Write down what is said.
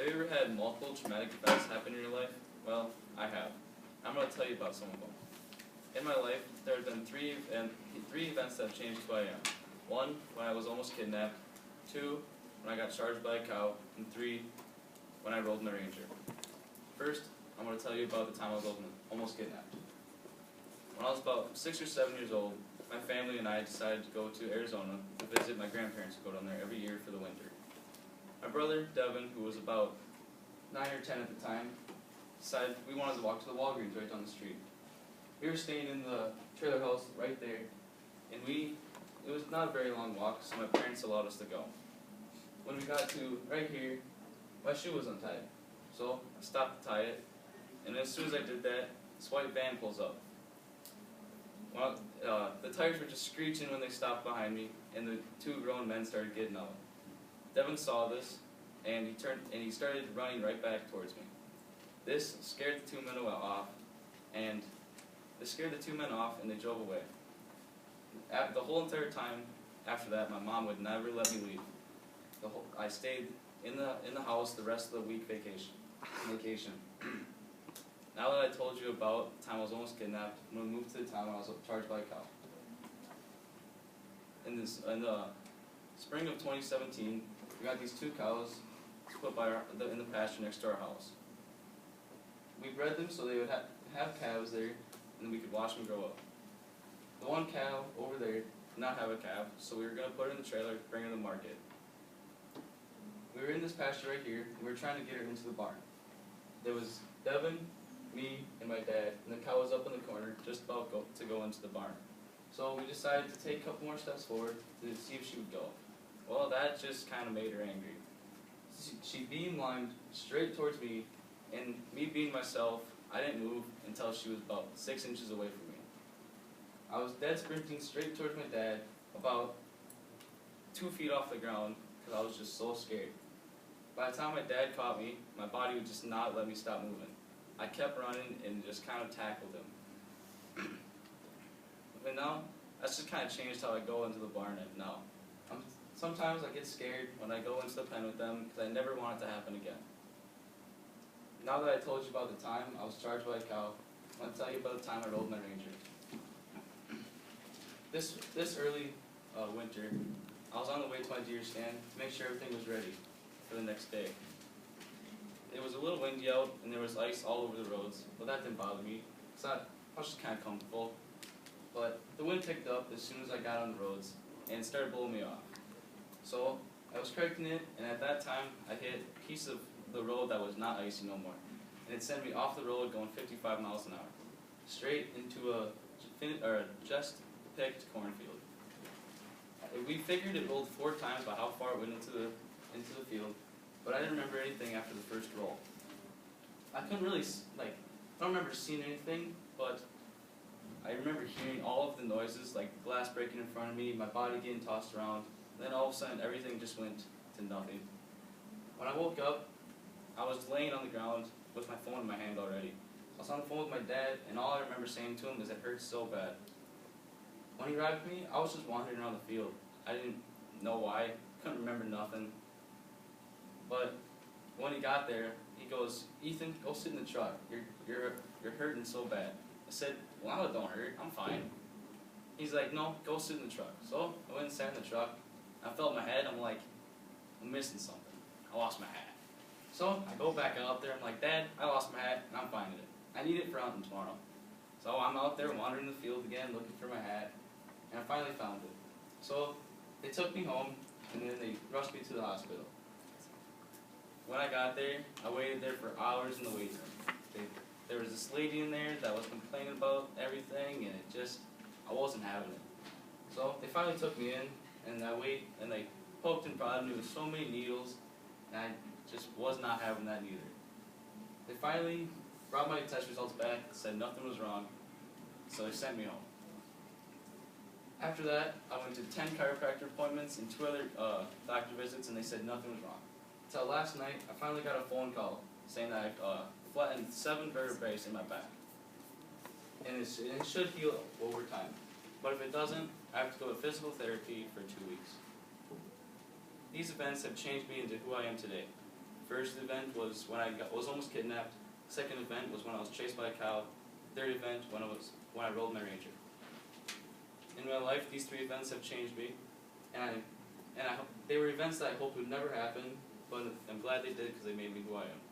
Have you ever had multiple traumatic events happen in your life? Well, I have. I'm going to tell you about some of them. In my life, there have been three events that have changed who I am. One, when I was almost kidnapped. Two, when I got charged by a cow. And three, when I rode my Ranger. First, I'm going to tell you about the time I was almost kidnapped. When I was about 6 or 7 years old, my family and I decided to go to Arizona to visit my grandparents who go down there every year for the winter. My brother, Devin, who was about 9 or 10 at the time, decided we wanted to walk to the Walgreens right down the street. We were staying in the trailer house right there, and it was not a very long walk, so my parents allowed us to go. When we got to right here, my shoe was untied, so I stopped to tie it, and as soon as I did that, this white van pulls up. Well, the tires were just screeching when they stopped behind me, and the two grown men started getting out. Devin saw this, and he started running right back towards me. This scared the two men off, and they drove away. The whole entire time after that, my mom would never let me leave. I stayed in the house the rest of the week vacation. Now that I told you about the time I was almost kidnapped, I'm going to move to the time when I was charged by a cow. In the spring of 2017, we got these two cows put in the pasture next to our house. We bred them so they would have calves there, and we could watch them grow up. The one cow over there did not have a calf, so we were going to put her in the trailer, bring her to the market. We were in this pasture right here, and we were trying to get her into the barn. There was Devin, me, and my dad, and the cow was up in the corner, just about to go into the barn. So we decided to take a couple more steps forward to see if she would go. Well, that just kind of made her angry. She beam-lined straight towards me, and me being myself, I didn't move until she was about 6 inches away from me. I was dead sprinting straight towards my dad, about 2 feet off the ground, because I was just so scared. By the time my dad caught me, my body would just not let me stop moving. I kept running and just kind of tackled him. But now, that's just kind of changed how I go into the barn now. Sometimes I get scared when I go into the pen with them because I never want it to happen again. Now that I told you about the time I was charged by a cow, I want to tell you about the time I rode my Ranger. This early winter, I was on the way to my deer stand to make sure everything was ready for the next day. It was a little windy out and there was ice all over the roads, but that didn't bother me because I was just kind of comfortable. But the wind picked up as soon as I got on the roads and it started blowing me off. So I was correcting it, and at that time I hit a piece of the road that was not icy no more, and it sent me off the road going 55 miles an hour, straight into a just picked cornfield. We figured it rolled 4 times by how far it went into the field, but I didn't remember anything after the first roll. I couldn't really, I don't remember seeing anything, but I remember hearing all of the noises, like glass breaking in front of me, my body getting tossed around, and then all of a sudden everything just went to nothing. When I woke up, I was laying on the ground with my phone in my hand already. I was on the phone with my dad, and all I remember saying to him is it hurts so bad. When he arrived me, I was just wandering around the field. I didn't know why, couldn't remember nothing. But when he got there, he goes, "Ethan, go sit in the truck. You're hurting so bad." I said, "Well, it don't hurt. I'm fine." He's like, "No, go sit in the truck." So I went and sat in the truck. I felt my head. I'm like, I'm missing something. I lost my hat. So I go back out there. I'm like, "Dad, I lost my hat, and I'm finding it. I need it for hunting tomorrow." So I'm out there wandering the field again, looking for my hat, and I finally found it. So they took me home, and then they rushed me to the hospital. When I got there, I waited there for hours in the waiting room. There was this lady in there that was complaining about everything, and I wasn't having it. So they finally took me in, and they poked and prodded me with so many needles, and I just was not having that either. They finally brought my test results back, said nothing was wrong, so they sent me home. After that, I went to 10 chiropractor appointments and 2 other doctor visits, and they said nothing was wrong. Until last night, I finally got a phone call saying that I flattened 7 vertebrae in my back. And it should heal over time. But if it doesn't, I have to go to physical therapy for 2 weeks. These events have changed me into who I am today. first event was when I was almost kidnapped. Second event was when I was chased by a cow. Third event when I rolled my Ranger. In my life, these 3 events have changed me, and they were events that I hoped would never happen, but I'm glad they did because they made me who I am.